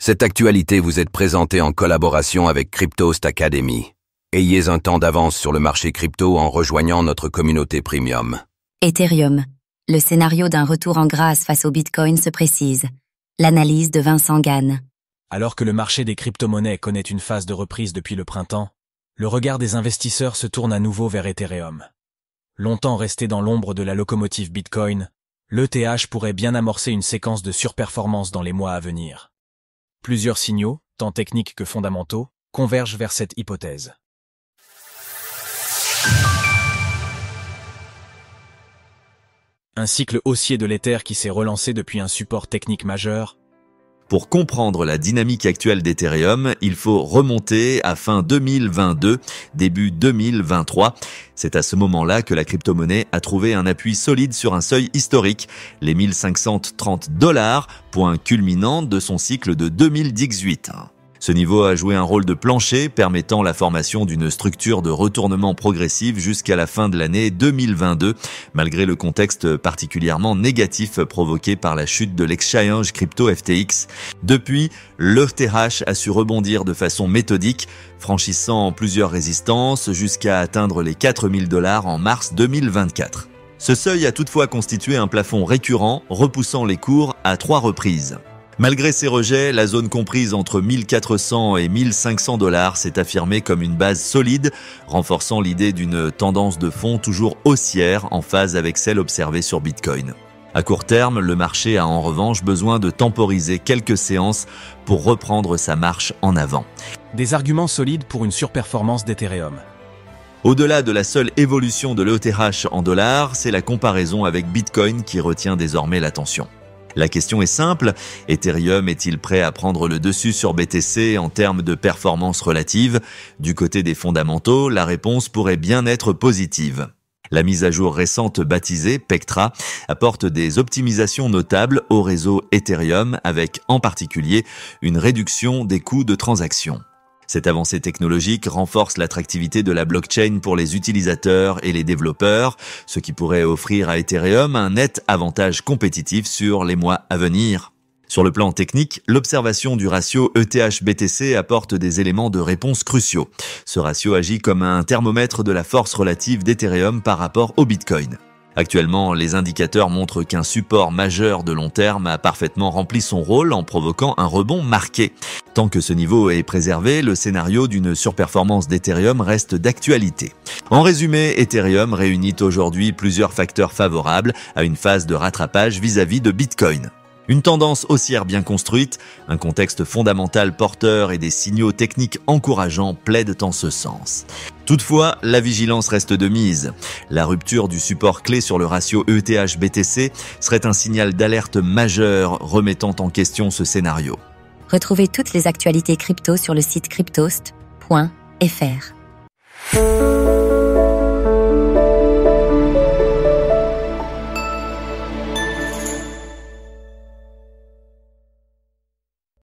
Cette actualité vous est présentée en collaboration avec Cryptost Academy. Ayez un temps d'avance sur le marché crypto en rejoignant notre communauté premium. Ethereum. Le scénario d'un retour en grâce face au Bitcoin se précise. L'analyse de Vincent Gann. Alors que le marché des crypto-monnaies connaît une phase de reprise depuis le printemps, le regard des investisseurs se tourne à nouveau vers Ethereum. Longtemps resté dans l'ombre de la locomotive Bitcoin, l'ETH pourrait bien amorcer une séquence de surperformance dans les mois à venir. Plusieurs signaux, tant techniques que fondamentaux, convergent vers cette hypothèse. Un cycle haussier de l'Ether qui s'est relancé depuis un support technique majeur. Pour comprendre la dynamique actuelle d'Ethereum, il faut remonter à fin 2022, début 2023. C'est à ce moment-là que la crypto-monnaie a trouvé un appui solide sur un seuil historique, les $1 530, point culminant de son cycle de 2018. Ce niveau a joué un rôle de plancher permettant la formation d'une structure de retournement progressif jusqu'à la fin de l'année 2022, malgré le contexte particulièrement négatif provoqué par la chute de l'exchange crypto FTX. Depuis, l'ETH a su rebondir de façon méthodique, franchissant plusieurs résistances jusqu'à atteindre les $4 000 en mars 2024. Ce seuil a toutefois constitué un plafond récurrent, repoussant les cours à 3 reprises. Malgré ces rejets, la zone comprise entre $1 400 et $1 500 s'est affirmée comme une base solide, renforçant l'idée d'une tendance de fond toujours haussière en phase avec celle observée sur Bitcoin. À court terme, le marché a en revanche besoin de temporiser quelques séances pour reprendre sa marche en avant. Des arguments solides pour une surperformance d'Ethereum. Au-delà de la seule évolution de l'ETH en dollars, c'est la comparaison avec Bitcoin qui retient désormais l'attention. La question est simple, Ethereum est-il prêt à prendre le dessus sur BTC en termes de performance relative? Du côté des fondamentaux, la réponse pourrait bien être positive. La mise à jour récente baptisée Pectra apporte des optimisations notables au réseau Ethereum avec en particulier une réduction des coûts de transaction. Cette avancée technologique renforce l'attractivité de la blockchain pour les utilisateurs et les développeurs, ce qui pourrait offrir à Ethereum un net avantage compétitif sur les mois à venir. Sur le plan technique, l'observation du ratio ETH-BTC apporte des éléments de réponse cruciaux. Ce ratio agit comme un thermomètre de la force relative d'Ethereum par rapport au Bitcoin. Actuellement, les indicateurs montrent qu'un support majeur de long terme a parfaitement rempli son rôle en provoquant un rebond marqué. Tant que ce niveau est préservé, le scénario d'une surperformance d'Ethereum reste d'actualité. En résumé, Ethereum réunit aujourd'hui plusieurs facteurs favorables à une phase de rattrapage vis-à-vis de Bitcoin. Une tendance haussière bien construite, un contexte fondamental porteur et des signaux techniques encourageants plaident en ce sens. Toutefois, la vigilance reste de mise. La rupture du support clé sur le ratio ETH-BTC serait un signal d'alerte majeur remettant en question ce scénario. Retrouvez toutes les actualités crypto sur le site cryptost.fr.